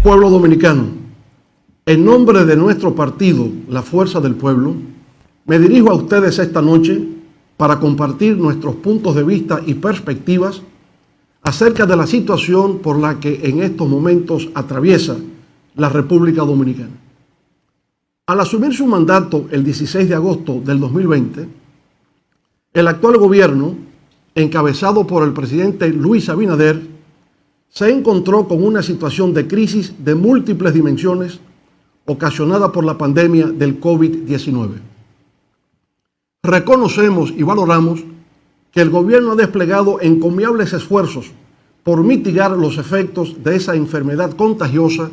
Pueblo dominicano, en nombre de nuestro partido, la Fuerza del Pueblo, me dirijo a ustedes esta noche para compartir nuestros puntos de vista y perspectivas acerca de la situación por la que en estos momentos atraviesa la República Dominicana. Al asumir su mandato el 16 de agosto del 2020, el actual gobierno, encabezado por el presidente Luis Abinader, se encontró con una situación de crisis de múltiples dimensiones ocasionada por la pandemia del COVID-19. Reconocemos y valoramos que el gobierno ha desplegado encomiables esfuerzos por mitigar los efectos de esa enfermedad contagiosa,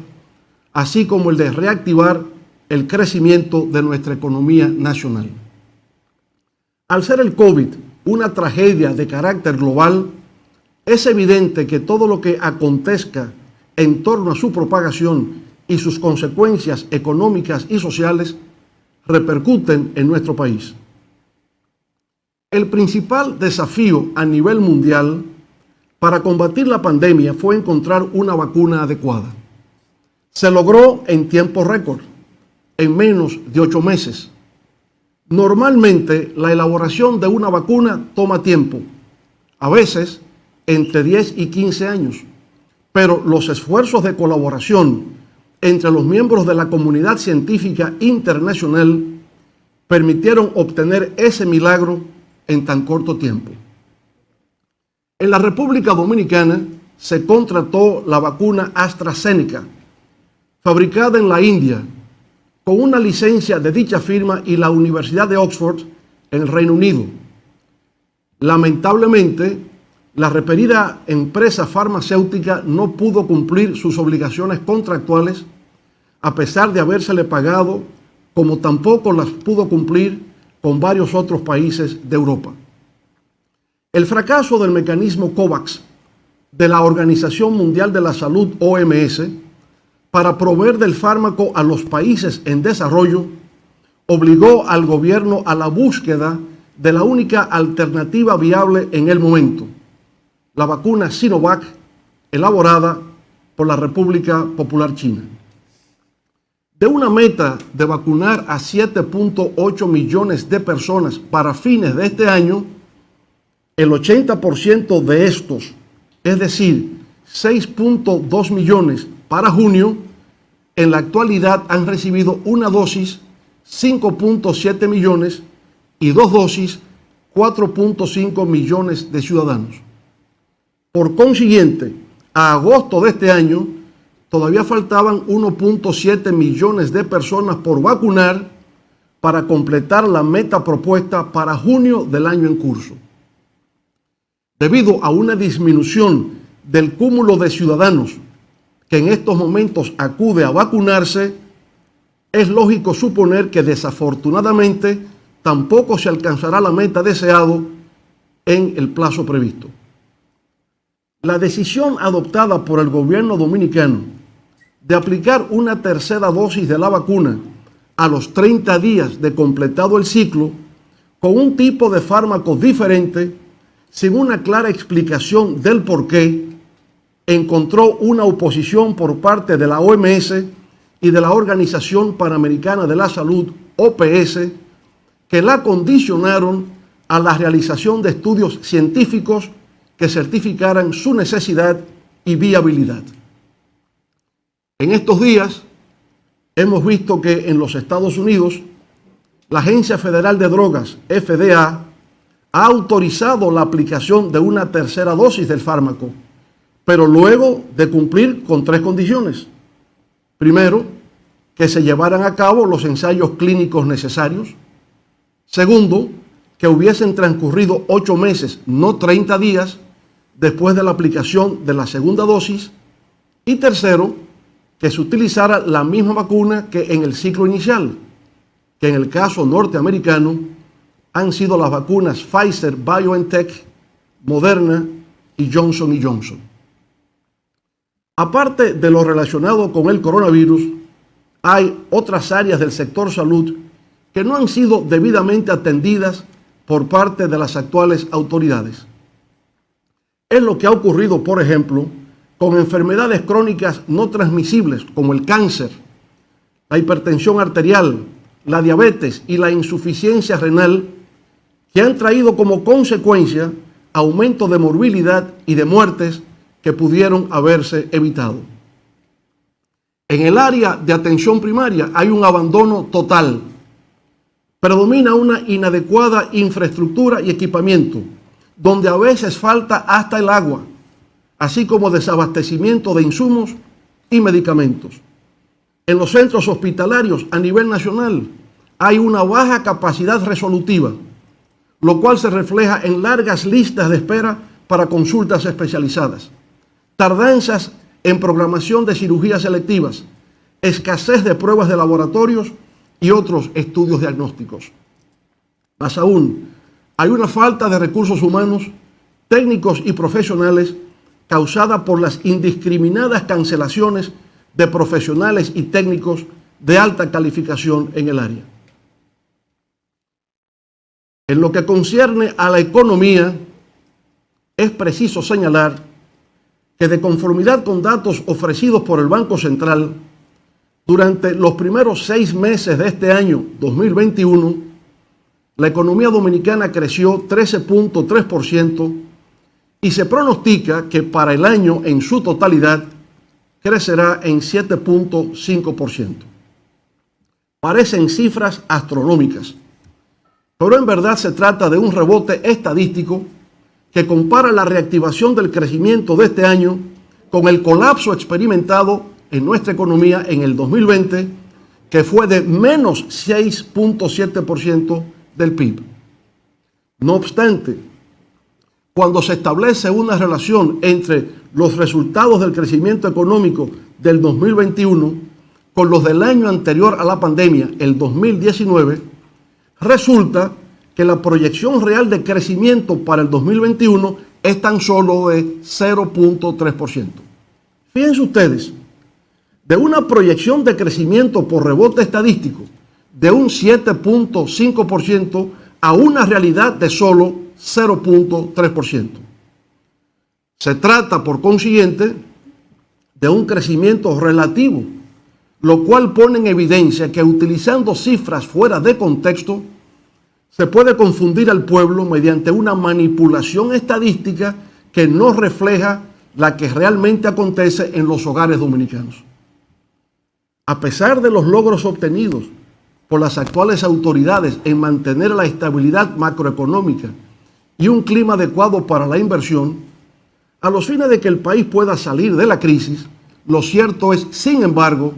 así como el de reactivar el crecimiento de nuestra economía nacional. Al ser el COVID una tragedia de carácter global, es evidente que todo lo que acontezca en torno a su propagación y sus consecuencias económicas y sociales repercuten en nuestro país. El principal desafío a nivel mundial para combatir la pandemia fue encontrar una vacuna adecuada. Se logró en tiempo récord, en menos de 8 meses. Normalmente, la elaboración de una vacuna toma tiempo, a veces entre 10 y 15 años, pero los esfuerzos de colaboración entre los miembros de la comunidad científica internacional permitieron obtener ese milagro en tan corto tiempo. En la República Dominicana se contrató la vacuna AstraZeneca, fabricada en la India, con una licencia de dicha firma y la Universidad de Oxford en el Reino Unido. Lamentablemente, la referida empresa farmacéutica no pudo cumplir sus obligaciones contractuales a pesar de habérsele pagado, como tampoco las pudo cumplir con varios otros países de Europa. El fracaso del mecanismo COVAX de la Organización Mundial de la Salud, OMS, para proveer del fármaco a los países en desarrollo, obligó al gobierno a la búsqueda de la única alternativa viable en el momento, la vacuna Sinovac, elaborada por la República Popular China. De una meta de vacunar a 7.8 millones de personas para fines de este año, el 80% de estos, es decir, 6.2 millones para junio, en la actualidad han recibido una dosis 5.7 millones y 2 dosis 4.5 millones de ciudadanos. Por consiguiente, a agosto de este año, todavía faltaban 1.7 millones de personas por vacunar para completar la meta propuesta para junio del año en curso. Debido a una disminución del cúmulo de ciudadanos que en estos momentos acude a vacunarse, es lógico suponer que desafortunadamente tampoco se alcanzará la meta deseada en el plazo previsto. La decisión adoptada por el gobierno dominicano de aplicar una tercera dosis de la vacuna a los 30 días de completado el ciclo con un tipo de fármaco diferente, sin una clara explicación del porqué, encontró una oposición por parte de la OMS y de la Organización Panamericana de la Salud, OPS, que la condicionaron a la realización de estudios científicos que certificaran su necesidad y viabilidad. En estos días hemos visto que en los Estados Unidos la Agencia Federal de Drogas, FDA, ha autorizado la aplicación de una tercera dosis del fármaco, pero luego de cumplir con 3 condiciones. Primero, que se llevaran a cabo los ensayos clínicos necesarios. Segundo, que hubiesen transcurrido 8 meses, no 30 días, después de la aplicación de la segunda dosis. Y tercero, que se utilizara la misma vacuna que en el ciclo inicial, que en el caso norteamericano han sido las vacunas Pfizer, BioNTech, Moderna y Johnson & Johnson. Aparte de lo relacionado con el coronavirus, hay otras áreas del sector salud que no han sido debidamente atendidas por parte de las actuales autoridades. Es lo que ha ocurrido, por ejemplo, con enfermedades crónicas no transmisibles como el cáncer, la hipertensión arterial, la diabetes y la insuficiencia renal, que han traído como consecuencia aumento de morbilidad y de muertes que pudieron haberse evitado. En el área de atención primaria hay un abandono total. Predomina una inadecuada infraestructura y equipamiento, donde a veces falta hasta el agua, así como desabastecimiento de insumos y medicamentos. En los centros hospitalarios a nivel nacional hay una baja capacidad resolutiva, lo cual se refleja en largas listas de espera para consultas especializadas, tardanzas en programación de cirugías selectivas, escasez de pruebas de laboratorios y otros estudios diagnósticos. Más aún, hay una falta de recursos humanos, técnicos y profesionales causada por las indiscriminadas cancelaciones de profesionales y técnicos de alta calificación en el área. En lo que concierne a la economía, es preciso señalar que de conformidad con datos ofrecidos por el Banco Central, durante los primeros 6 meses de este año 2021, la economía dominicana creció 13.3% y se pronostica que para el año en su totalidad crecerá en 7.5%. Parecen cifras astronómicas, pero en verdad se trata de un rebote estadístico que compara la reactivación del crecimiento de este año con el colapso experimentado en nuestra economía en el 2020, que fue de menos 6.7% del PIB. No obstante, cuando se establece una relación entre los resultados del crecimiento económico del 2021 con los del año anterior a la pandemia, el 2019, resulta que la proyección real de crecimiento para el 2021 es tan solo de 0.3%. Fíjense ustedes, de una proyección de crecimiento por rebote estadístico de un 7.5% a una realidad de solo 0.3%. Se trata, por consiguiente, de un crecimiento relativo, lo cual pone en evidencia que utilizando cifras fuera de contexto, se puede confundir al pueblo mediante una manipulación estadística que no refleja la que realmente acontece en los hogares dominicanos. A pesar de los logros obtenidos por las actuales autoridades en mantener la estabilidad macroeconómica y un clima adecuado para la inversión, a los fines de que el país pueda salir de la crisis, lo cierto es, sin embargo,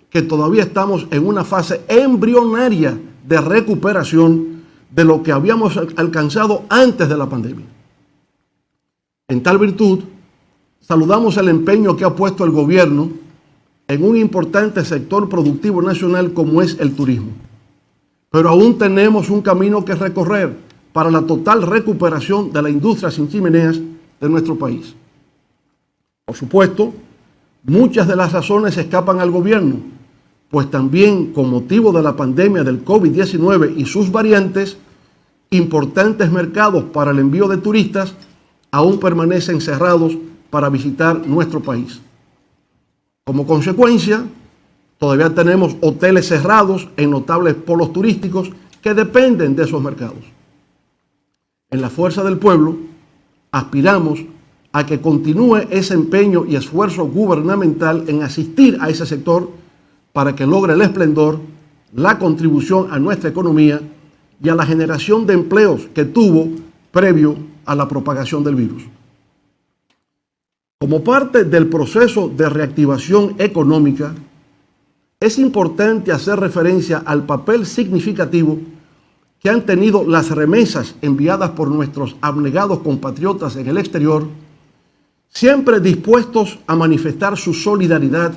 que todavía estamos en una fase embrionaria de recuperación de lo que habíamos alcanzado antes de la pandemia. En tal virtud, saludamos el empeño que ha puesto el gobierno en un importante sector productivo nacional como es el turismo. Pero aún tenemos un camino que recorrer para la total recuperación de la industria sin chimeneas de nuestro país. Por supuesto, muchas de las razones escapan al gobierno, pues también con motivo de la pandemia del COVID-19 y sus variantes, importantes mercados para el envío de turistas aún permanecen cerrados para visitar nuestro país. Como consecuencia, todavía tenemos hoteles cerrados en notables polos turísticos que dependen de esos mercados. En la Fuerza del Pueblo, aspiramos a que continúe ese empeño y esfuerzo gubernamental en asistir a ese sector para que logre el esplendor, la contribución a nuestra economía y a la generación de empleos que tuvo previo a la propagación del virus. Como parte del proceso de reactivación económica, es importante hacer referencia al papel significativo que han tenido las remesas enviadas por nuestros abnegados compatriotas en el exterior, siempre dispuestos a manifestar su solidaridad,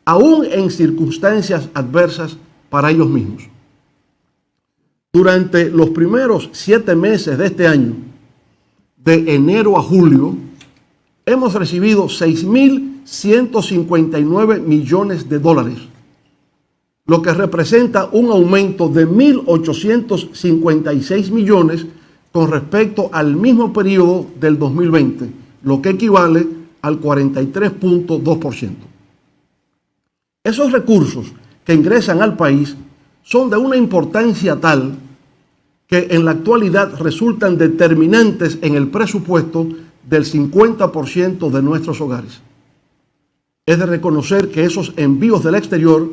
aún en circunstancias adversas para ellos mismos. Durante los primeros 7 meses de este año, de enero a julio, hemos recibido 6.159 millones de dólares, lo que representa un aumento de 1.856 millones con respecto al mismo periodo del 2020, lo que equivale al 43.2%. Esos recursos que ingresan al país son de una importancia tal que en la actualidad resultan determinantes en el presupuesto del 50% de nuestros hogares. Es de reconocer que esos envíos del exterior,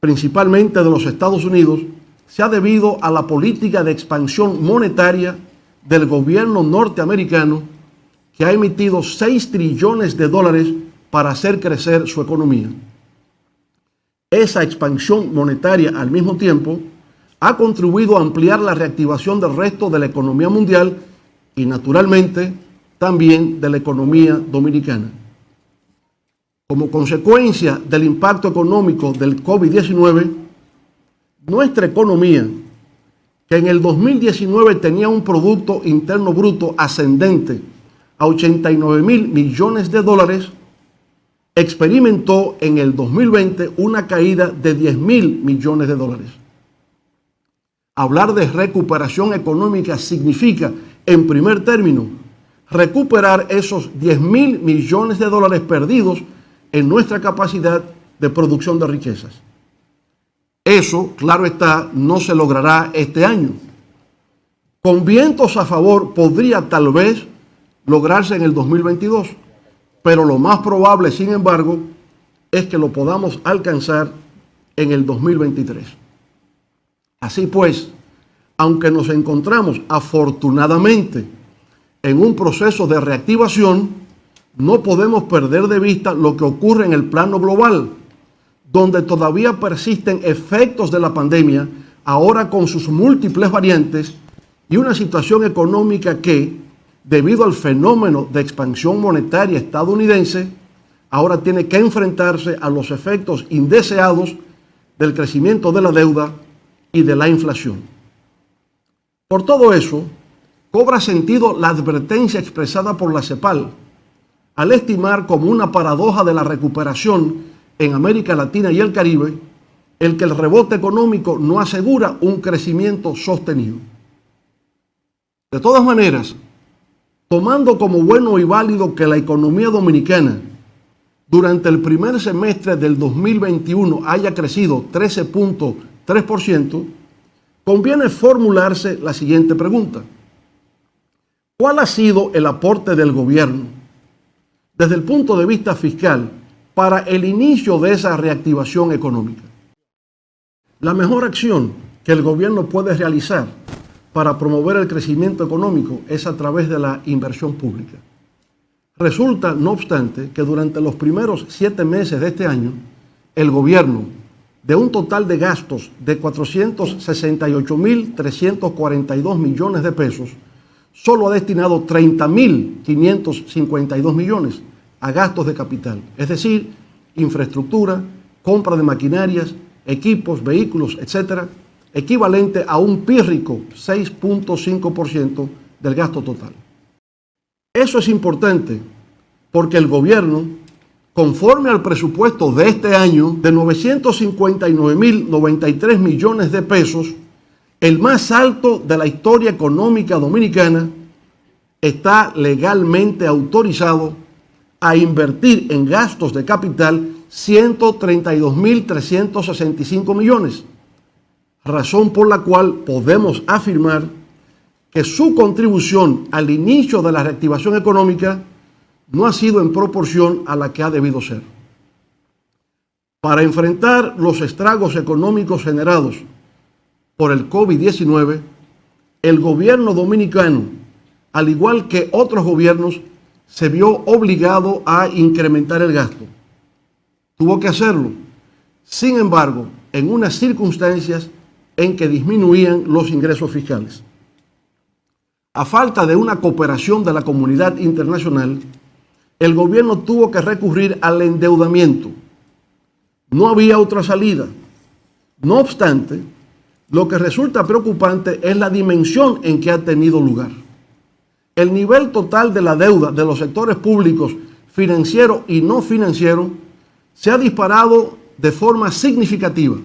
principalmente de los Estados Unidos, se ha debido a la política de expansión monetaria del gobierno norteamericano, que ha emitido 6 trillones de dólares para hacer crecer su economía. Esa expansión monetaria al mismo tiempo ha contribuido a ampliar la reactivación del resto de la economía mundial y naturalmente también de la economía dominicana. Como consecuencia del impacto económico del COVID-19, nuestra economía, que en el 2019 tenía un Producto Interno Bruto ascendente a 89.000 millones de dólares, experimentó en el 2020 una caída de 10.000 millones de dólares. Hablar de recuperación económica significa, en primer término, recuperar esos 10.000 millones de dólares perdidos en nuestra capacidad de producción de riquezas. Eso, claro está, no se logrará este año. Con vientos a favor podría tal vez lograrse en el 2022, pero lo más probable, sin embargo, es que lo podamos alcanzar en el 2023. Así pues, aunque nos encontramos afortunadamente en un proceso de reactivación, no podemos perder de vista lo que ocurre en el plano global, donde todavía persisten efectos de la pandemia, ahora con sus múltiples variantes, y una situación económica que, debido al fenómeno de expansión monetaria estadounidense, ahora tiene que enfrentarse a los efectos indeseados del crecimiento de la deuda y de la inflación. Por todo eso, cobra sentido la advertencia expresada por la CEPAL al estimar como una paradoja de la recuperación en América Latina y el Caribe el que el rebote económico no asegura un crecimiento sostenido. De todas maneras, tomando como bueno y válido que la economía dominicana durante el primer semestre del 2021 haya crecido 13.3%, conviene formularse la siguiente pregunta. ¿Cuál ha sido el aporte del gobierno desde el punto de vista fiscal para el inicio de esa reactivación económica? La mejor acción que el gobierno puede realizar para promover el crecimiento económico es a través de la inversión pública. Resulta, no obstante, que durante los primeros 7 meses de este año, el gobierno, de un total de gastos de 468.342 millones de pesos, solo ha destinado 30.552 millones a gastos de capital, es decir, infraestructura, compra de maquinarias, equipos, vehículos, etcétera, equivalente a un pírrico 6.5% del gasto total. Eso es importante porque el gobierno, conforme al presupuesto de este año de 959.093 millones de pesos, el más alto de la historia económica dominicana, está legalmente autorizado a invertir en gastos de capital 132.365 millones, razón por la cual podemos afirmar que su contribución al inicio de la reactivación económica no ha sido en proporción a la que ha debido ser. Para enfrentar los estragos económicos generados por el COVID-19, el gobierno dominicano, al igual que otros gobiernos, se vio obligado a incrementar el gasto. Tuvo que hacerlo, sin embargo, en unas circunstancias en que disminuían los ingresos fiscales. A falta de una cooperación de la comunidad internacional, el gobierno tuvo que recurrir al endeudamiento. No había otra salida. No obstante, lo que resulta preocupante es la dimensión en que ha tenido lugar. El nivel total de la deuda de los sectores públicos, financiero y no financiero, se ha disparado de forma significativa,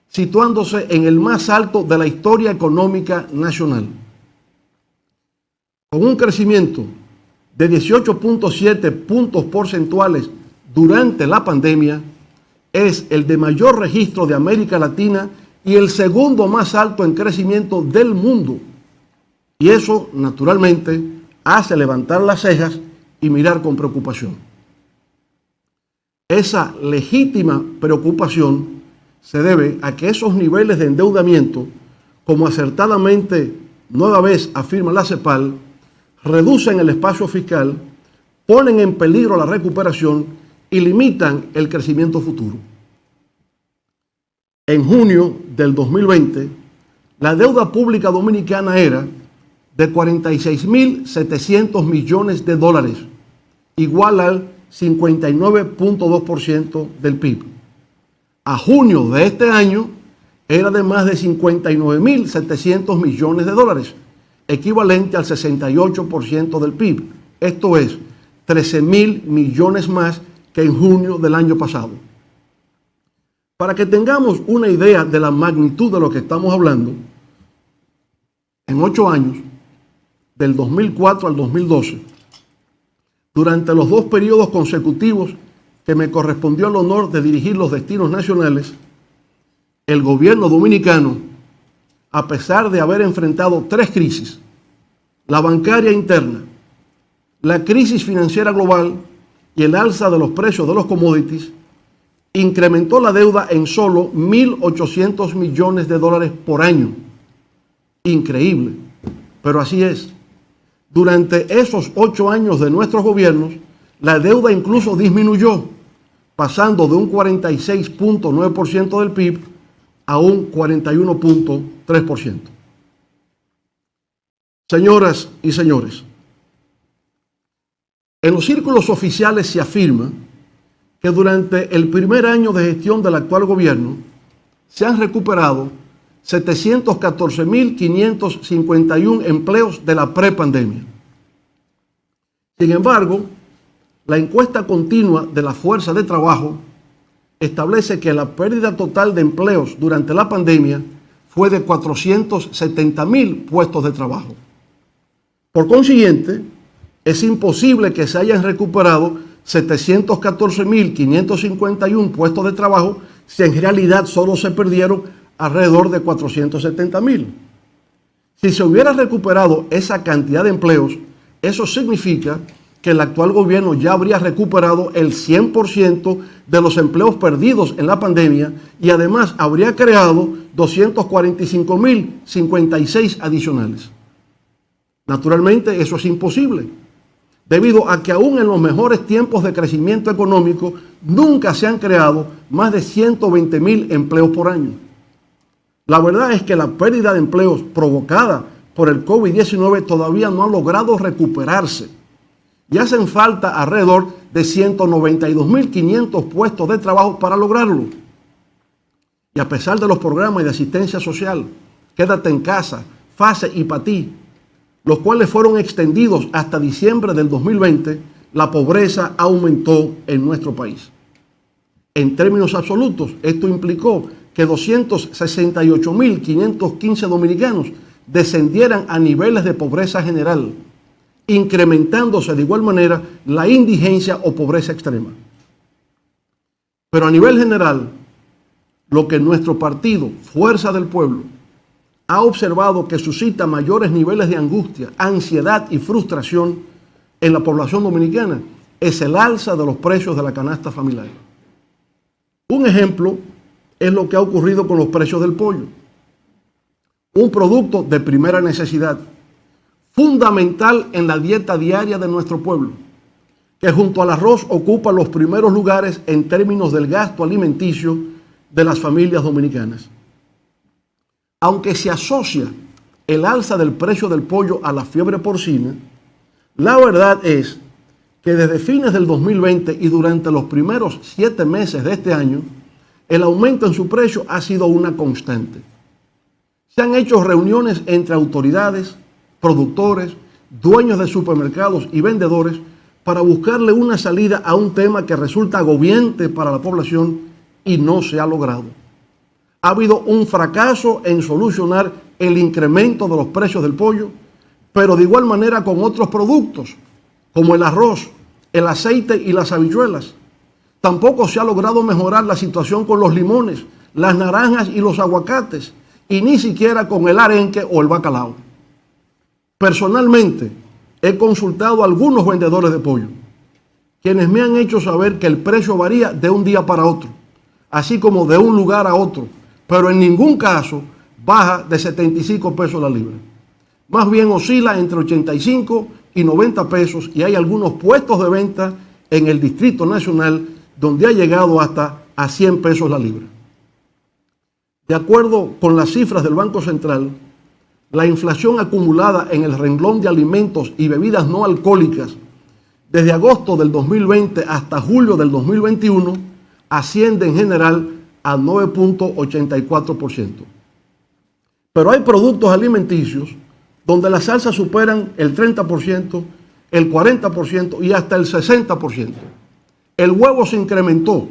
situándose en el más alto de la historia económica nacional. Con un crecimiento de 18.7 puntos porcentuales durante la pandemia, es el de mayor registro de América Latina y el segundo más alto en crecimiento del mundo. Y eso, naturalmente, hace levantar las cejas y mirar con preocupación. Esa legítima preocupación se debe a que esos niveles de endeudamiento, como acertadamente nueva vez afirma la CEPAL, reducen el espacio fiscal, ponen en peligro la recuperación y limitan el crecimiento futuro. En junio del 2020, la deuda pública dominicana era de 46.700 millones de dólares, igual al 59.2% del PIB. A junio de este año era de más de 59.700 millones de dólares, equivalente al 68% del PIB. Esto es 13.000 millones más que en junio del año pasado. Para que tengamos una idea de la magnitud de lo que estamos hablando, en 8 años, del 2004 al 2012, durante los 2 periodos consecutivos que me correspondió el honor de dirigir los destinos nacionales, el gobierno dominicano, a pesar de haber enfrentado 3 crisis, la bancaria interna, la crisis financiera global y el alza de los precios de los commodities, incrementó la deuda en solo 1.800 millones de dólares por año. Increíble, pero así es. Durante esos 8 años de nuestros gobiernos, la deuda incluso disminuyó, pasando de un 46.9% del PIB a un 41.3%. Señoras y señores, en los círculos oficiales se afirma que durante el primer año de gestión del actual gobierno se han recuperado 714.551 empleos de la prepandemia. Sin embargo, la encuesta continua de la fuerza de trabajo establece que la pérdida total de empleos durante la pandemia fue de 470.000 puestos de trabajo. Por consiguiente, es imposible que se hayan recuperado 714.551 puestos de trabajo si en realidad solo se perdieron alrededor de 470.000. Si se hubiera recuperado esa cantidad de empleos, eso significa que el actual gobierno ya habría recuperado el 100% de los empleos perdidos en la pandemia y además habría creado 245.056 adicionales. Naturalmente, eso es imposible, debido a que aún en los mejores tiempos de crecimiento económico nunca se han creado más de 120.000 empleos por año. La verdad es que la pérdida de empleos provocada por el COVID-19 todavía no ha logrado recuperarse y hacen falta alrededor de 192.500 puestos de trabajo para lograrlo. Y a pesar de los programas de asistencia social, Quédate en Casa, FASE y PATI, los cuales fueron extendidos hasta diciembre del 2020, la pobreza aumentó en nuestro país. En términos absolutos, esto implicó que 268.515 dominicanos descendieran a niveles de pobreza general, incrementándose de igual manera la indigencia o pobreza extrema. Pero a nivel general, lo que nuestro partido, Fuerza del Pueblo, ha observado que suscita mayores niveles de angustia, ansiedad y frustración en la población dominicana es el alza de los precios de la canasta familiar. Un ejemplo es lo que ha ocurrido con los precios del pollo, un producto de primera necesidad, fundamental en la dieta diaria de nuestro pueblo, que junto al arroz ocupa los primeros lugares en términos del gasto alimenticio de las familias dominicanas. Aunque se asocia el alza del precio del pollo a la fiebre porcina, la verdad es que desde fines del 2020 y durante los primeros 7 meses de este año, el aumento en su precio ha sido una constante. Se han hecho reuniones entre autoridades, productores, dueños de supermercados y vendedores para buscarle una salida a un tema que resulta agobiante para la población y no se ha logrado. Ha habido un fracaso en solucionar el incremento de los precios del pollo, pero de igual manera con otros productos, como el arroz, el aceite y las habichuelas. Tampoco se ha logrado mejorar la situación con los limones, las naranjas y los aguacates, y ni siquiera con el arenque o el bacalao. Personalmente, he consultado a algunos vendedores de pollo, quienes me han hecho saber que el precio varía de un día para otro, así como de un lugar a otro, pero en ningún caso baja de 75 pesos la libra. Más bien oscila entre 85 y 90 pesos, y hay algunos puestos de venta en el Distrito Nacional donde ha llegado hasta a 100 pesos la libra. De acuerdo con las cifras del Banco Central, la inflación acumulada en el renglón de alimentos y bebidas no alcohólicas desde agosto del 2020 hasta julio del 2021 asciende en general a 9.84%. Pero hay productos alimenticios donde las alzas superan el 30%, el 40% y hasta el 60%. El huevo se incrementó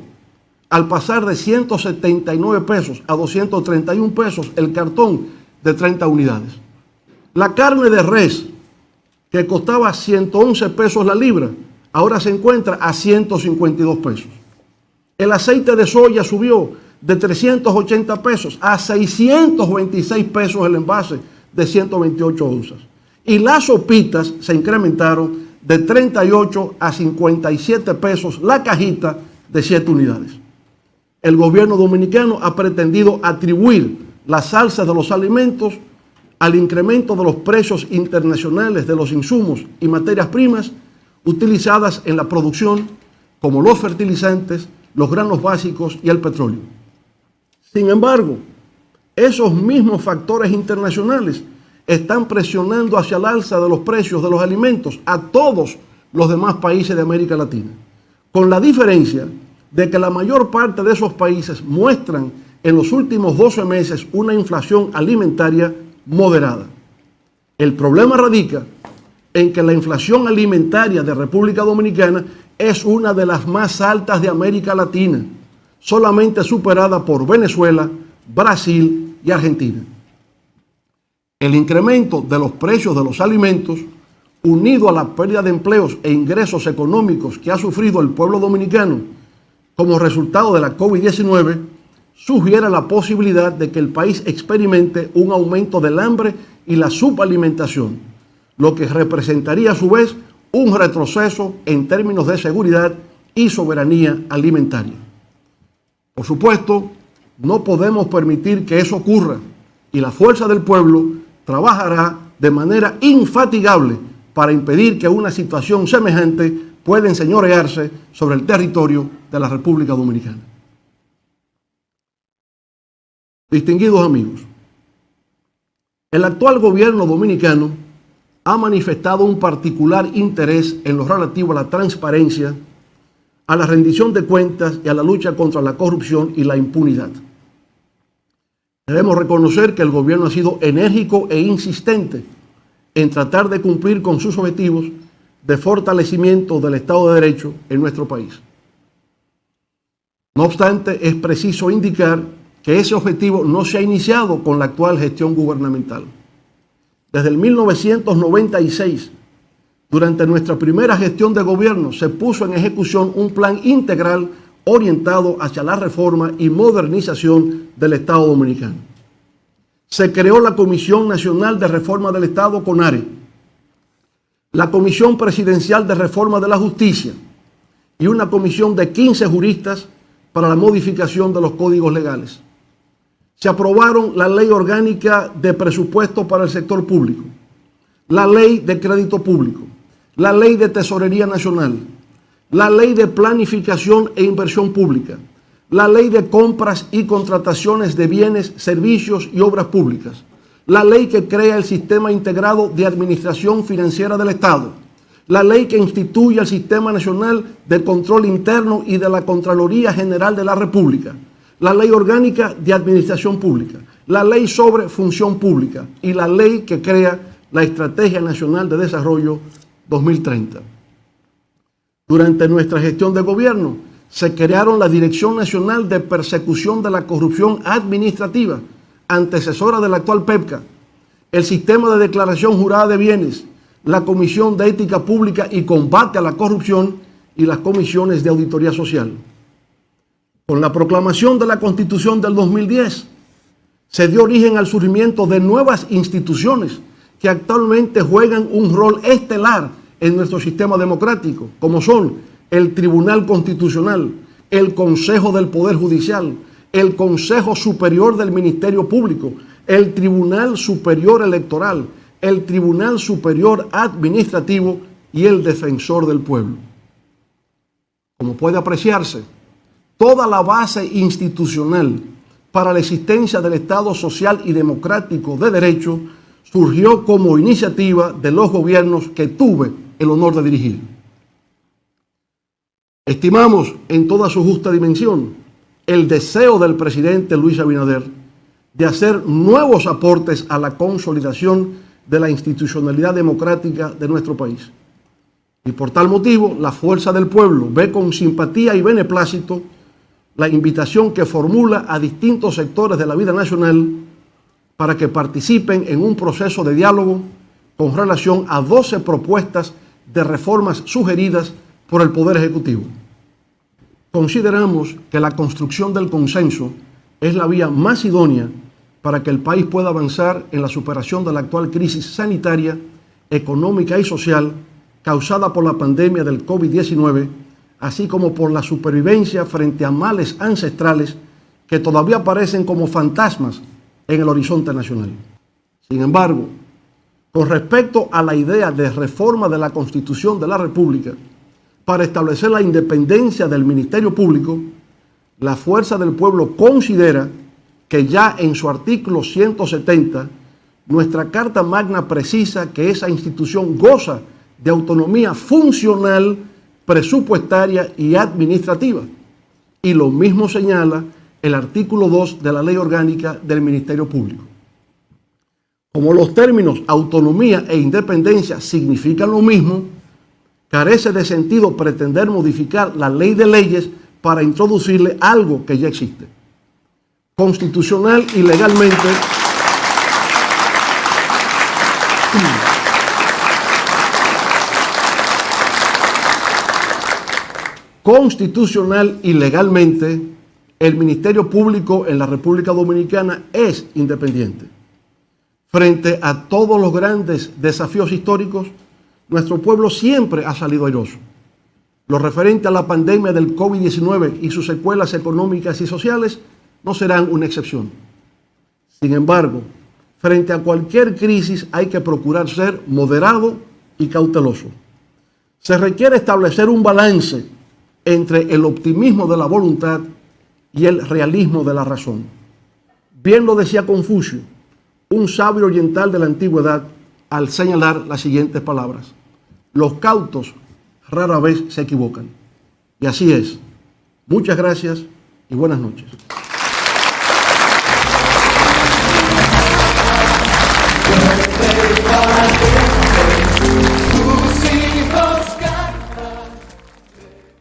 al pasar de 179 pesos a 231 pesos el cartón de 30 unidades. La carne de res, que costaba 111 pesos la libra, ahora se encuentra a 152 pesos. El aceite de soya subió de 380 pesos a 626 pesos el envase de 128 onzas. Y las sopitas se incrementaron de 38 a 57 pesos la cajita de 7 unidades. El gobierno dominicano ha pretendido atribuir las alzas de los alimentos al incremento de los precios internacionales de los insumos y materias primas utilizadas en la producción, como los fertilizantes, los granos básicos y el petróleo. Sin embargo, esos mismos factores internacionales están presionando hacia el alza de los precios de los alimentos a todos los demás países de América Latina, con la diferencia de que la mayor parte de esos países muestran en los últimos 12 meses una inflación alimentaria moderada. El problema radica en que la inflación alimentaria de República Dominicana es una de las más altas de América Latina, solamente superada por Venezuela, Brasil y Argentina. El incremento de los precios de los alimentos, unido a la pérdida de empleos e ingresos económicos que ha sufrido el pueblo dominicano como resultado de la COVID-19, sugiere la posibilidad de que el país experimente un aumento del hambre y la subalimentación, lo que representaría a su vez un retroceso en términos de seguridad y soberanía alimentaria. Por supuesto, no podemos permitir que eso ocurra, y la fuerza del pueblo trabajará de manera infatigable para impedir que una situación semejante pueda enseñorearse sobre el territorio de la República Dominicana. Distinguidos amigos, el actual gobierno dominicano ha manifestado un particular interés en lo relativo a la transparencia, a la rendición de cuentas y a la lucha contra la corrupción y la impunidad. Debemos reconocer que el gobierno ha sido enérgico e insistente en tratar de cumplir con sus objetivos de fortalecimiento del Estado de Derecho en nuestro país. No obstante, es preciso indicar que ese objetivo no se ha iniciado con la actual gestión gubernamental. Desde el 1996, durante nuestra primera gestión de gobierno, se puso en ejecución un plan integral orientado hacia la reforma y modernización del Estado dominicano. Se creó la Comisión Nacional de Reforma del Estado, CONARE, la Comisión Presidencial de Reforma de la Justicia y una comisión de 15 juristas para la modificación de los códigos legales. Se aprobaron la Ley Orgánica de Presupuesto para el Sector Público, la Ley de Crédito Público, la Ley de Tesorería Nacional, la Ley de Planificación e Inversión Pública, la Ley de Compras y Contrataciones de Bienes, Servicios y Obras Públicas, la ley que crea el Sistema Integrado de Administración Financiera del Estado, la ley que instituye el Sistema Nacional de Control Interno y de la Contraloría General de la República, la Ley Orgánica de Administración Pública, la Ley sobre Función Pública y la ley que crea la Estrategia Nacional de Desarrollo 2030. Durante nuestra gestión de gobierno, se crearon la Dirección Nacional de Persecución de la Corrupción Administrativa, antecesora de la actual PEPCA, el Sistema de Declaración Jurada de Bienes, la Comisión de Ética Pública y Combate a la Corrupción y las comisiones de auditoría social. Con la proclamación de la Constitución del 2010, se dio origen al surgimiento de nuevas instituciones que actualmente juegan un rol estelar en nuestro sistema democrático, como son el Tribunal Constitucional, el Consejo del Poder Judicial, el Consejo Superior del Ministerio Público, el Tribunal Superior Electoral, el Tribunal Superior Administrativo y el Defensor del Pueblo. Como puede apreciarse, toda la base institucional para la existencia del Estado social y democrático de derecho surgió como iniciativa de los gobiernos que tuve el honor de dirigir. Estimamos en toda su justa dimensión el deseo del presidente Luis Abinader de hacer nuevos aportes a la consolidación de la institucionalidad democrática de nuestro país. Y por tal motivo, la Fuerza del Pueblo ve con simpatía y beneplácito la invitación que formula a distintos sectores de la vida nacional para que participen en un proceso de diálogo con relación a 12 propuestas de reformas sugeridas por el Poder Ejecutivo. Consideramos que la construcción del consenso es la vía más idónea para que el país pueda avanzar en la superación de la actual crisis sanitaria, económica y social causada por la pandemia del COVID-19, así como por la supervivencia frente a males ancestrales que todavía aparecen como fantasmas en el horizonte nacional. Sin embargo, con respecto a la idea de reforma de la Constitución de la República para establecer la independencia del Ministerio Público, la Fuerza del Pueblo considera que ya en su artículo 170, nuestra Carta Magna precisa que esa institución goza de autonomía funcional, presupuestaria y administrativa. Y lo mismo señala el artículo 2 de la Ley Orgánica del Ministerio Público. Como los términos autonomía e independencia significan lo mismo, carece de sentido pretender modificar la ley de leyes para introducirle algo que ya existe. Constitucional y legalmente, el Ministerio Público en la República Dominicana es independiente. Frente a todos los grandes desafíos históricos, nuestro pueblo siempre ha salido airoso. Lo referente a la pandemia del COVID-19 y sus secuelas económicas y sociales no serán una excepción. Sin embargo, frente a cualquier crisis hay que procurar ser moderado y cauteloso. Se requiere establecer un balance entre el optimismo de la voluntad y el realismo de la razón. Bien lo decía Confucio, un sabio oriental de la antigüedad, al señalar las siguientes palabras: los cautos rara vez se equivocan. Y así es. Muchas gracias y buenas noches. Para